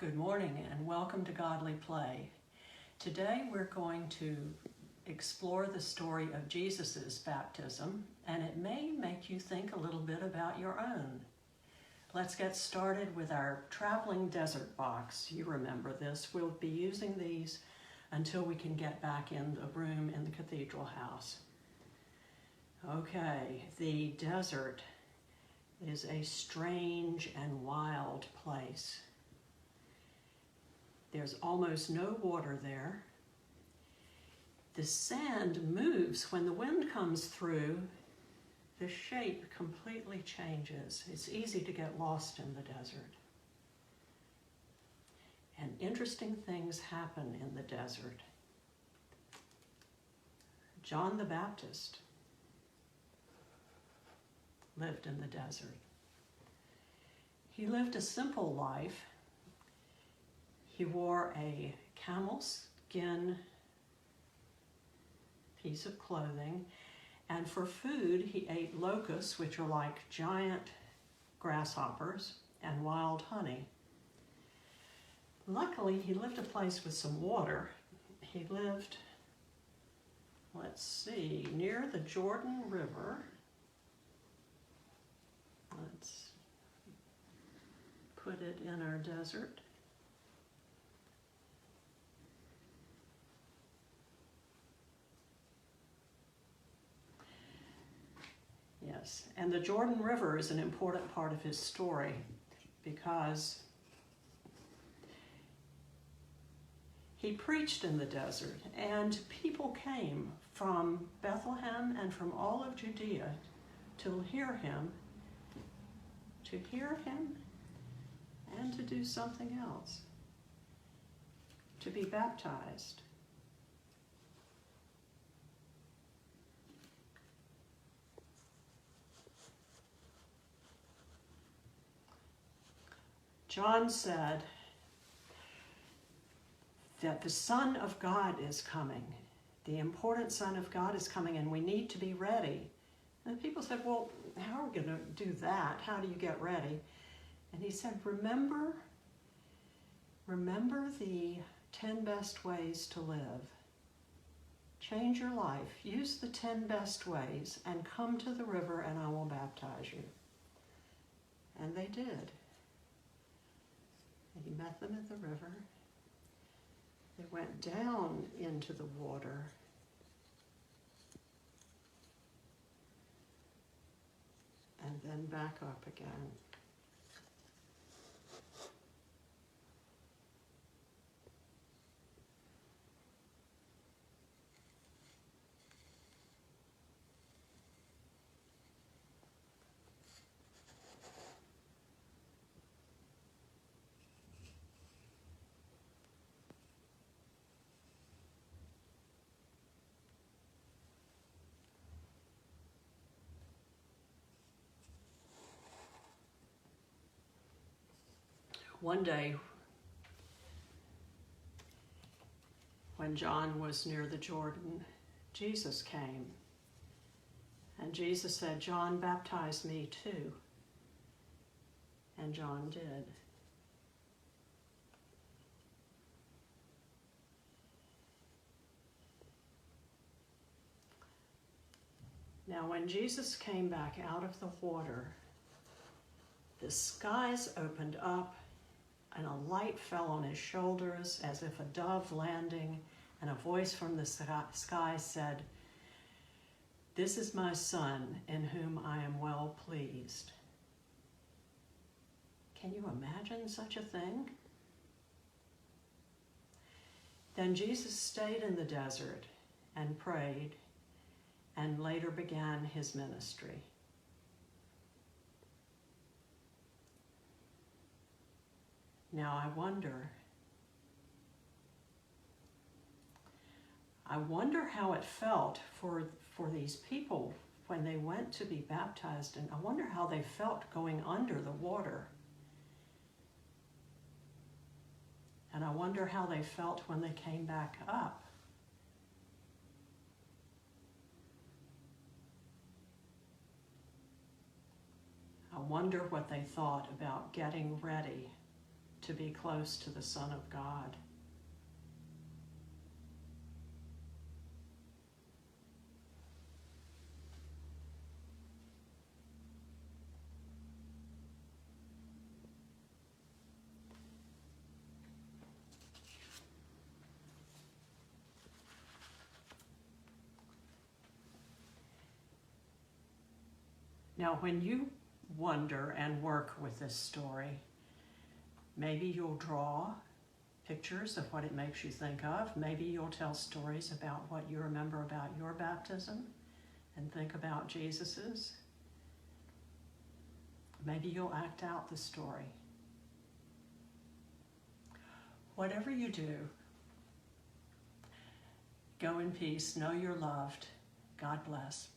Good morning and welcome to Godly Play. Today we're going to explore the story of Jesus' baptism, and it may make you think a little bit about your own. Let's get started with our traveling desert box. You remember this. We'll be using these until we can get back in the room in the cathedral house. Okay, the desert is a strange and wild place. There's almost no water there. The sand moves when the wind comes through. The shape completely changes. It's easy to get lost in the desert. And interesting things happen in the desert. John the Baptist lived in the desert. He lived a simple life. He wore a camel skin piece of clothing, and for food he ate locusts, which are like giant grasshoppers, and wild honey. Luckily, he lived a place with some water. He lived, near the Jordan River. Let's put it in our desert. Yes, and the Jordan River is an important part of his story because he preached in the desert, and people came from Bethlehem and from all of Judea to hear him and to do something else, to be baptized. John said that the Son of God is coming. The important Son of God is coming, and we need to be ready. And people said, well, how are we going to do that? How do you get ready? And he said, remember the 10 best ways to live. Change your life. Use the 10 best ways and come to the river and I will baptize you. And they did. And he met them at the river. They went down into the water. And then back up again. One day, when John was near the Jordan, Jesus came. And Jesus said, John, baptize me too. And John did. Now, when Jesus came back out of the water, the skies opened up, and a light fell on his shoulders as if a dove landing, and a voice from the sky said, this is my Son, in whom I am well pleased. Can you imagine such a thing? Then Jesus stayed in the desert and prayed, and later began his ministry. Now I wonder how it felt for these people when they went to be baptized, and I wonder how they felt going under the water. And I wonder how they felt when they came back up. I wonder what they thought about getting ready to be close to the Son of God. Now, when you wonder and work with this story, maybe you'll draw pictures of what it makes you think of. Maybe you'll tell stories about what you remember about your baptism and think about Jesus's. Maybe you'll act out the story. Whatever you do, go in peace. Know you're loved. God bless.